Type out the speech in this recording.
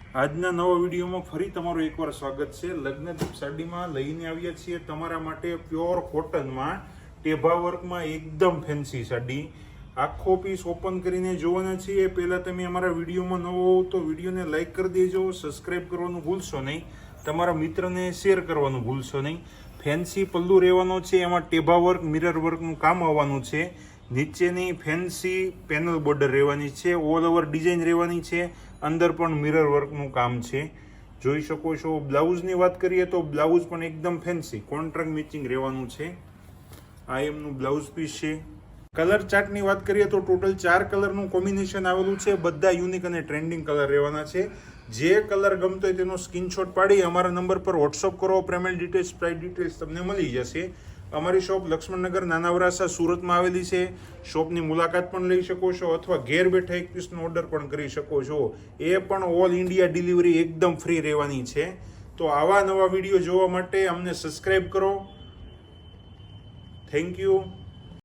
આજના નવા વિડીયોમાં ફરી તમારું એકવાર સ્વાગત છે। લગ્નદીપ સાડીમાં લઈને આવ્યા છીએ તમારા માટે પ્યોર કોટનમાં ટેભા વર્કમાં એકદમ ફેન્સી સાડી। આખો પીસ ઓપન કરીને જોવાના છીએ। પહેલાં તમે અમારા વિડીયોમાં નવો હોવ તો વિડીયોને લાઇક કરી દેજો, સબસ્ક્રાઈબ કરવાનું ભૂલશો નહીં, તમારા મિત્રને શેર કરવાનું ભૂલશો નહીં। ફેન્સી પલ્લુ રહેવાનો છે, એમાં ટેભા વર્ક મિરર વર્કનું કામ આવવાનું છે। નીચેની ફેન્સી પેનલ બોર્ડર રહેવાની છે, ઓલ ઓવર ડિઝાઇન રહેવાની છે, અંદર પણ મિરર વર્કનું કામ છે, જોઈ શકો છો। બ્લાઉઝની વાત કરીએ તો બ્લાઉઝ પણ એકદમ ફેન્સી કોન્ટ્રાસ્ટ મેચિંગ રહેવાનું છે। આ એમનું બ્લાઉઝ પીસ છે। કલર ચાર્ટની વાત કરીએ તો ટોટલ 4 કલરનું કોમ્બિનેશન આવેલું છે, બધા યુનિક અને ટ્રેન્ડિંગ કલર રહેવાના છે। જે કલર ગમતો હોય તેનો સ્ક્રીનશોટ પાડી અમારા નંબર પર વોટ્સઅપ કરો, પેમેન્ટ ડિટેલ્સ, પ્રાઇસ ડિટેલ્સ તમને મળી જશે। અમારી શોપ લક્ષ્મણનગર નાના વરાસા સુરતમાં આવેલી છે। શોપની મુલાકાત પણ લઈ શકો છો અથવા ઘેર બેઠા એક પીસનો ઓર્ડર પણ કરી શકો છો, એ પણ ઓલ ઇન્ડિયા ડિલિવરી એકદમ ફ્રી રહેવાની છે। તો આવા નવા વિડીયો જોવા માટે અમને સબસ્ક્રાઈબ કરો। Thank you.